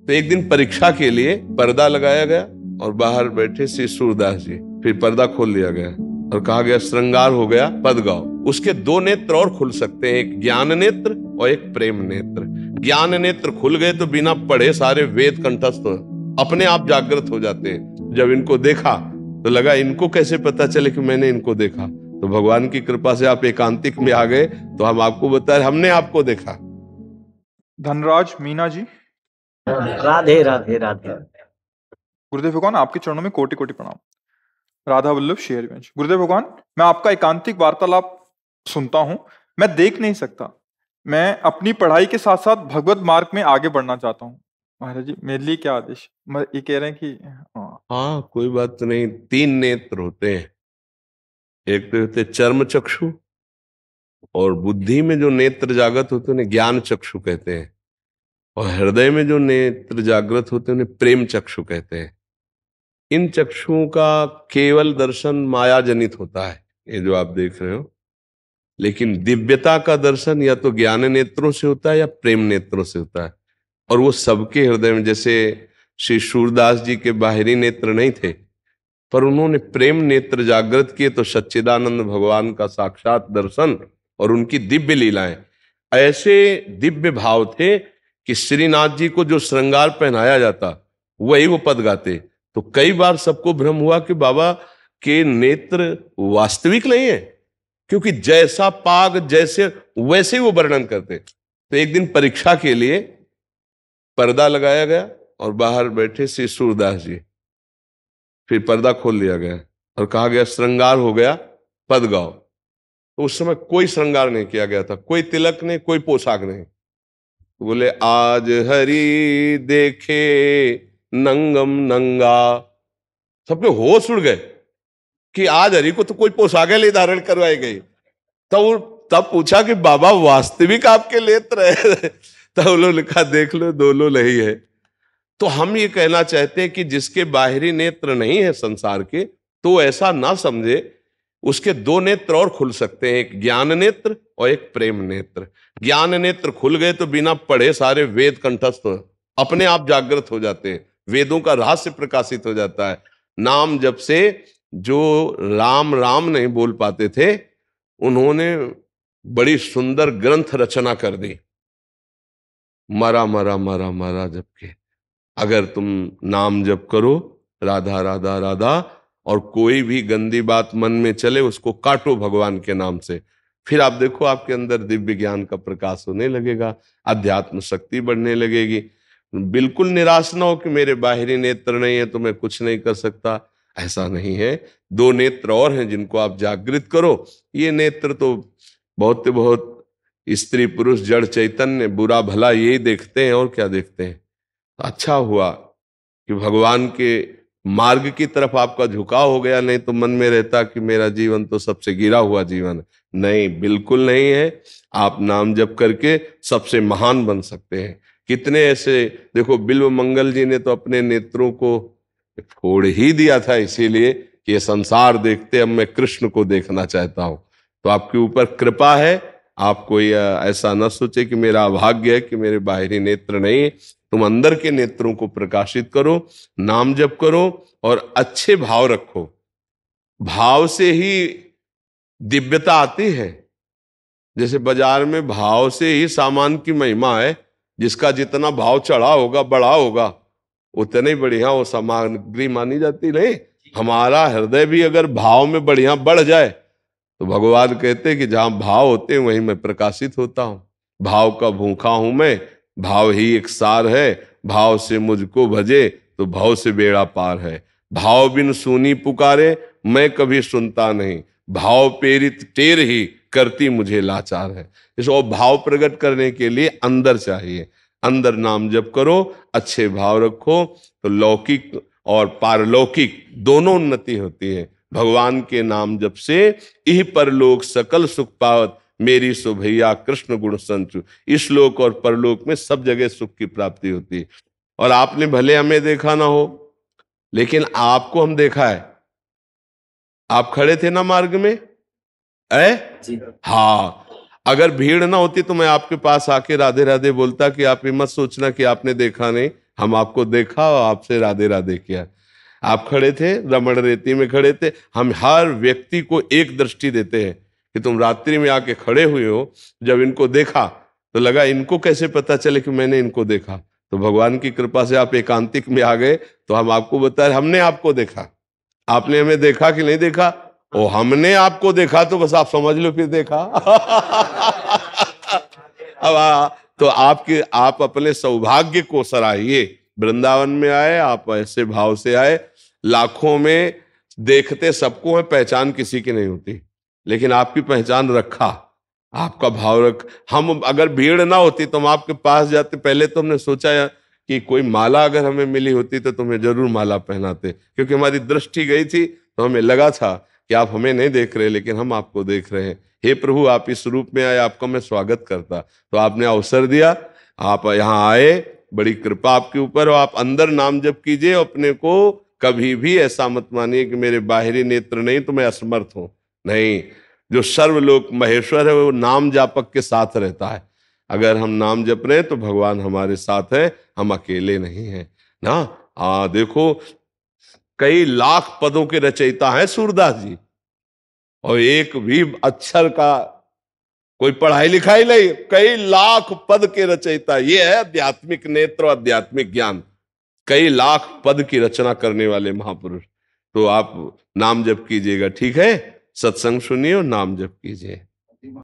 तो एक दिन परीक्षा के लिए पर्दा लगाया गया और बाहर बैठे श्री सूरदास जी। फिर पर्दा खोल लिया गया और कहा गया श्रृंगार हो गया, पद गाओ। उसके दो नेत्र और खुल सकते हैं, एक ज्ञान नेत्र और एक प्रेम नेत्र। ज्ञान नेत्र खुल गए तो बिना पढ़े सारे वेद कंठस्थ अपने आप जागृत हो जाते हैं। जब इनको देखा तो लगा इनको कैसे पता चले कि मैंने इनको देखा। तो भगवान की कृपा से आप एकांतिक में आ गए तो हम आपको बताए हमने आपको देखा। धनराज मीना जी, राधे राधे राधे। गुरुदेव भगवान आपके चरणों में कोटि कोटि प्रणाम। राधा वल्लभ शेरवंश। गुरुदेव भगवान, मैं आपका एकांतिक वार्तालाप सुनता हूं, मैं देख नहीं सकता। मैं अपनी पढ़ाई के साथ साथ भगवत मार्ग में आगे बढ़ना चाहता हूं। महाराज जी, मेरे लिए क्या आदेश? ये कह रहे हैं कि हाँ, कोई बात नहीं। तीन नेत्र होते हैं, एक तो होते चर्म चक्षु, और बुद्धि में जो नेत्र जागृत होते हैं उन्हें ज्ञान चक्षु कहते हैं, और हृदय में जो नेत्र जागृत होते हैं उन्हें प्रेम चक्षु कहते हैं। इन चक्षुओं का केवल दर्शन माया जनित होता है, ये जो आप देख रहे हो। लेकिन दिव्यता का दर्शन या तो ज्ञान नेत्रों से होता है या प्रेम नेत्रों से होता है, और वो सबके हृदय में। जैसे श्री सूरदास जी के बाहरी नेत्र नहीं थे, पर उन्होंने प्रेम नेत्र जागृत किए तो सच्चिदानंद भगवान का साक्षात दर्शन और उनकी दिव्य लीलाएं। ऐसे दिव्य भाव थे कि श्रीनाथ जी को जो श्रृंगार पहनाया जाता वही वो पद गाते। तो कई बार सबको भ्रम हुआ कि बाबा के नेत्र वास्तविक नहीं है, क्योंकि जैसा पाग जैसे वैसे ही वो वर्णन करते। तो एक दिन परीक्षा के लिए पर्दा लगाया गया और बाहर बैठे श्री सूरदास जी। फिर पर्दा खोल लिया गया और कहा गया श्रृंगार हो गया, पद गाओ। तो उस समय कोई श्रृंगार नहीं किया गया था, कोई तिलक नहीं, कोई पोशाक नहीं। तो बोले आज हरि देखे नंगम नंगा। सबके होश उड़ गए कि आज हरि को तो कोई पोशाक नहीं धारण करवाई गई। तब पूछा कि बाबा वास्तविक आपके नेत्र है? तब उन्होंने लिखा देख लो दोनों नहीं है। तो हम ये कहना चाहते हैं कि जिसके बाहरी नेत्र नहीं है संसार के, तो ऐसा ना समझे, उसके दो नेत्र और खुल सकते हैं, एक ज्ञान नेत्र और एक प्रेम नेत्र। ज्ञान नेत्र खुल गए तो बिना पढ़े सारे वेद कंठस्थ अपने आप जागृत हो जाते हैं, वेदों का रहस्य प्रकाशित हो जाता है। नाम जब से जो राम राम नहीं बोल पाते थे, उन्होंने बड़ी सुंदर ग्रंथ रचना कर दी। मरा मरा मरा मरा जबकि अगर तुम नाम जप करो राधा राधा राधा, और कोई भी गंदी बात मन में चले उसको काटो भगवान के नाम से, फिर आप देखो आपके अंदर दिव्य ज्ञान का प्रकाश होने लगेगा, अध्यात्म शक्ति बढ़ने लगेगी। बिल्कुल निराश ना हो कि मेरे बाहरी नेत्र नहीं है तो मैं कुछ नहीं कर सकता, ऐसा नहीं है। दो नेत्र और हैं जिनको आप जागृत करो। ये नेत्र तो बहुत स्त्री पुरुष जड़ चैतन्य बुरा भला यही देखते हैं, और क्या देखते हैं। अच्छा हुआ कि भगवान के मार्ग की तरफ आपका झुकाव हो गया, नहीं तो मन में रहता कि मेरा जीवन तो सबसे गिरा हुआ जीवन है। नहीं, बिल्कुल नहीं है। आप नाम जप करके सबसे महान बन सकते हैं। कितने ऐसे, देखो बिल्व मंगल जी ने तो अपने नेत्रों को फोड़ ही दिया था, इसीलिए कि ये संसार देखते अब मैं कृष्ण को देखना चाहता हूं। तो आपके ऊपर कृपा है, आप कोई ऐसा न सोचे कि मेरा अभाग्य है कि मेरे बाहरी नेत्र नहीं। तुम अंदर के नेत्रों को प्रकाशित करो, नाम जप करो और अच्छे भाव रखो। भाव से ही दिव्यता आती है। जैसे बाजार में भाव से ही सामान की महिमा है, जिसका जितना भाव चढ़ा होगा बढ़ा होगा उतने बढ़िया वो सामग्री मानी जाती। नहीं, हमारा हृदय भी अगर भाव में बढ़िया बढ़ जाए तो भगवान कहते कि जहां भाव होते हैं वहीं मैं प्रकाशित होता हूं। भाव का भूखा हूं मैं, भाव ही एक सार है, भाव से मुझको भजे तो भाव से बेड़ा पार है। भाव बिन सुनी पुकारे मैं कभी सुनता नहीं, भाव प्रेरित टेर ही करती मुझे लाचार है। इसको भाव प्रकट करने के लिए अंदर चाहिए, अंदर नाम जप करो, अच्छे भाव रखो तो लौकिक और पारलौकिक दोनों उन्नति होती है। भगवान के नाम जप से इह परलोक सकल सुख पावत, मेरी सो भैया कृष्ण गुण संचु। इस लोक और परलोक में सब जगह सुख की प्राप्ति होती है। और आपने भले हमें देखा ना हो, लेकिन आपको हम देखा है। आप खड़े थे ना मार्ग में, हाँ, अगर भीड़ ना होती तो मैं आपके पास आके राधे राधे बोलता कि आप ये मत सोचना कि आपने देखा नहीं, हम आपको देखा और आपसे राधे राधे किया। आप खड़े थे, रमण रेती में खड़े थे। हम हर व्यक्ति को एक दृष्टि देते हैं कि तुम रात्रि में आके खड़े हुए हो। जब इनको देखा तो लगा इनको कैसे पता चले कि मैंने इनको देखा। तो भगवान की कृपा से आप एकांतिक में आ गए तो हम आपको बता रहे हमने आपको देखा। आपने हमें देखा कि नहीं देखा? ओ हमने आपको देखा तो बस आप समझ लो फिर देखा। अब तो आप अपने सौभाग्य को सराहिए। वृंदावन में आए, आप ऐसे भाव से आए। लाखों में देखते सबको है, पहचान किसी की नहीं होती, लेकिन आपकी पहचान रखा, आपका भाव रख। हम अगर भीड़ ना होती तो हम आपके पास जाते। पहले तो हमने सोचा कि कोई माला अगर हमें मिली होती तो तुम्हें जरूर माला पहनाते, क्योंकि हमारी दृष्टि गई थी तो हमें लगा था कि आप हमें नहीं देख रहे, लेकिन हम आपको देख रहे हैं। हे प्रभु, आप इस रूप में आए, आपका मैं स्वागत करता। तो आपने अवसर दिया, आप यहाँ आए, बड़ी कृपा आपके ऊपर। और आप अंदर नाम जप कीजिए। अपने को कभी भी ऐसा मत मानिए कि मेरे बाहरी नेत्र नहीं तो मैं असमर्थ हूं। नहीं, जो सर्वलोक महेश्वर है वो नाम जापक के साथ रहता है। अगर हम नाम जप रहे हैं तो भगवान हमारे साथ है, हम अकेले नहीं हैं ना। देखो, कई लाख पदों के रचयिता हैं सूरदास जी, और एक भी अक्षर का कोई पढ़ाई लिखाई नहीं, कई लाख पद के रचयिता। ये है आध्यात्मिक नेत्र, आध्यात्मिक ज्ञान। कई लाख पद की रचना करने वाले महापुरुष। तो आप नाम जप कीजिएगा, ठीक है? सत्संग सुनिए और नाम जप कीजिए।